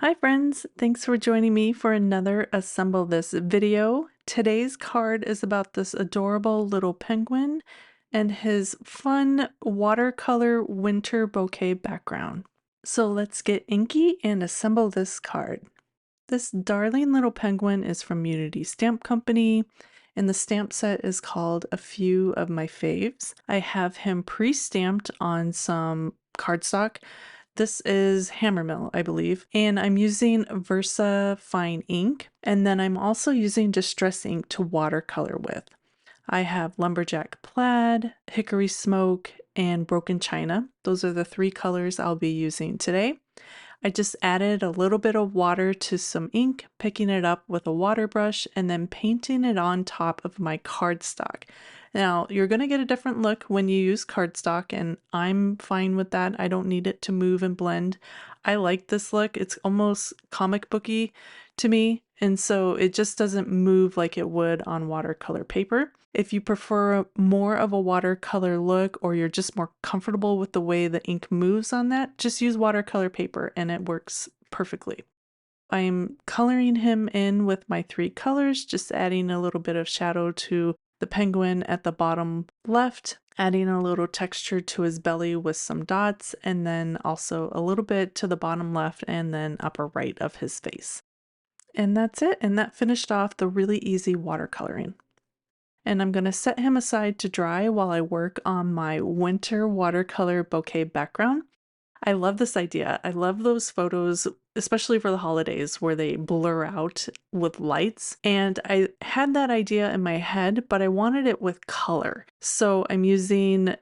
Hi friends, thanks for joining me for another Assemble This video. Today's card is about this adorable little penguin and his fun watercolor winter bouquet background. So let's get inky and assemble this card. This darling little penguin is from Unity Stamp Company, and the stamp set is called A Few of My Faves. I have him pre-stamped on some cardstock. This is Hammermill, I believe, and I'm using Versa Fine ink, and then I'm also using Distress ink to watercolor with. I have Lumberjack Plaid, Hickory Smoke, and Broken China. Those are the three colors I'll be using today. I just added a little bit of water to some ink, picking it up with a water brush, and then painting it on top of my cardstock. Now, you're going to get a different look when you use cardstock, and I'm fine with that. I don't need it to move and blend. I like this look. It's almost comic booky to me, and so it just doesn't move like it would on watercolor paper. If you prefer more of a watercolor look or you're just more comfortable with the way the ink moves on that, just use watercolor paper and it works perfectly. I'm coloring him in with my three colors, just adding a little bit of shadow to the penguin at the bottom left, adding a little texture to his belly with some dots, and then also a little bit to the bottom left and then upper right of his face. And that's it, and that finished off the really easy watercoloring. And I'm going to set him aside to dry while I work on my winter watercolor bouquet background. I love this idea. I love those photos, especially for the holidays where they blur out with lights. And I had that idea in my head, but I wanted it with color. So I'm using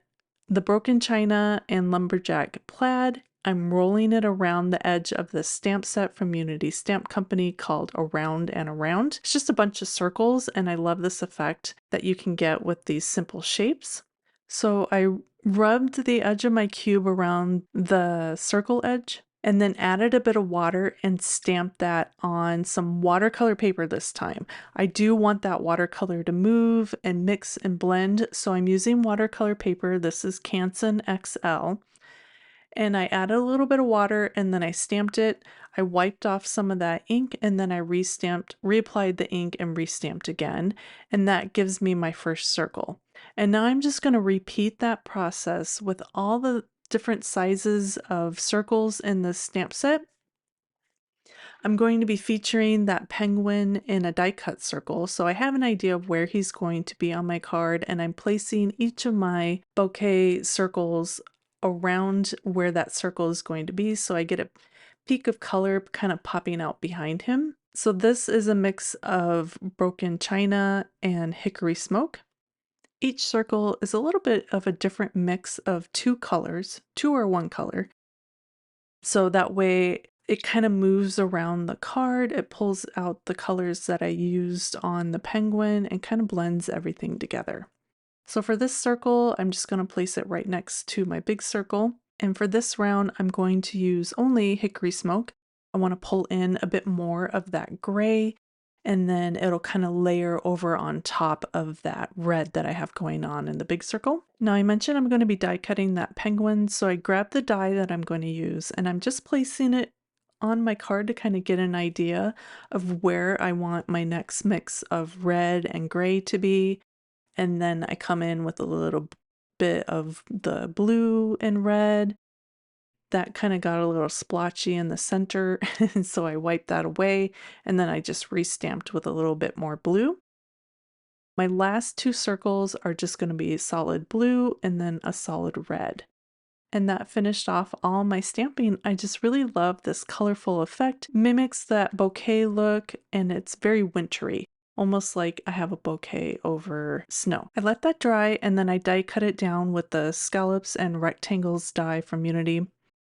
the Broken China and Lumberjack Plaid. I'm rolling it around the edge of the stamp set from Unity Stamp Company called Around and Around. It's just a bunch of circles, and I love this effect that you can get with these simple shapes. So I rubbed the edge of my cube around the circle edge and then added a bit of water and stamped that on some watercolor paper this time. I do want that watercolor to move and mix and blend, so I'm using watercolor paper. This is Canson XL. And I added a little bit of water and then I stamped it. I wiped off some of that ink and then I reapplied the ink and restamped again. And that gives me my first circle. And now I'm just going to repeat that process with all the different sizes of circles in the stamp set. I'm going to be featuring that penguin in a die cut circle, so I have an idea of where he's going to be on my card, and I'm placing each of my bouquet circles around where that circle is going to be, so I get a peak of color kind of popping out behind him. So this is a mix of Broken China and Hickory Smoke. Each circle is a little bit of a different mix of two colors, two or one color. So that way it kind of moves around the card. It pulls out the colors that I used on the penguin and kind of blends everything together. So for this circle, I'm just going to place it right next to my big circle. And for this round, I'm going to use only Hickory Smoke. I want to pull in a bit more of that gray, and then it'll kind of layer over on top of that red that I have going on in the big circle. Now I mentioned I'm going to be die cutting that penguin, so I grabbed the die that I'm going to use and I'm just placing it on my card to kind of get an idea of where I want my next mix of red and gray to be. And then I come in with a little bit of the blue and red. That kind of got a little splotchy in the center, and so I wiped that away, and then I just restamped with a little bit more blue. My last two circles are just going to be solid blue and then a solid red. And that finished off all my stamping. I just really love this colorful effect. Mimics that bouquet look, and it's very wintry, almost like I have a bouquet over snow. I let that dry and then I die cut it down with the scallops and rectangles die from Unity.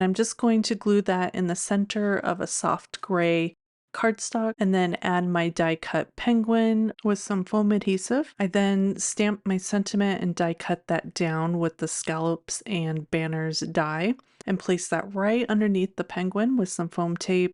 I'm just going to glue that in the center of a soft gray cardstock and then add my die cut penguin with some foam adhesive. I then stamp my sentiment and die cut that down with the scallops and banners die and place that right underneath the penguin with some foam tape.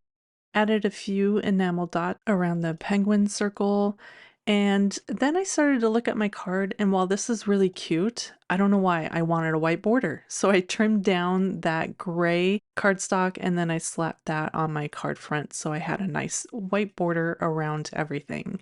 Added a few enamel dots around the penguin circle And then I started to look at my card, and while this is really cute, I don't know why I wanted a white border. So I trimmed down that gray cardstock and then I slapped that on my card front so I had a nice white border around everything.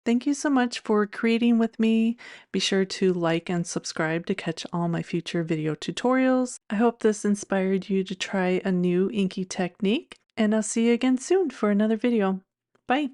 Thank you so much for creating with me. Be sure to like and subscribe to catch all my future video tutorials. I hope this inspired you to try a new inky technique, and I'll see you again soon for another video. Bye!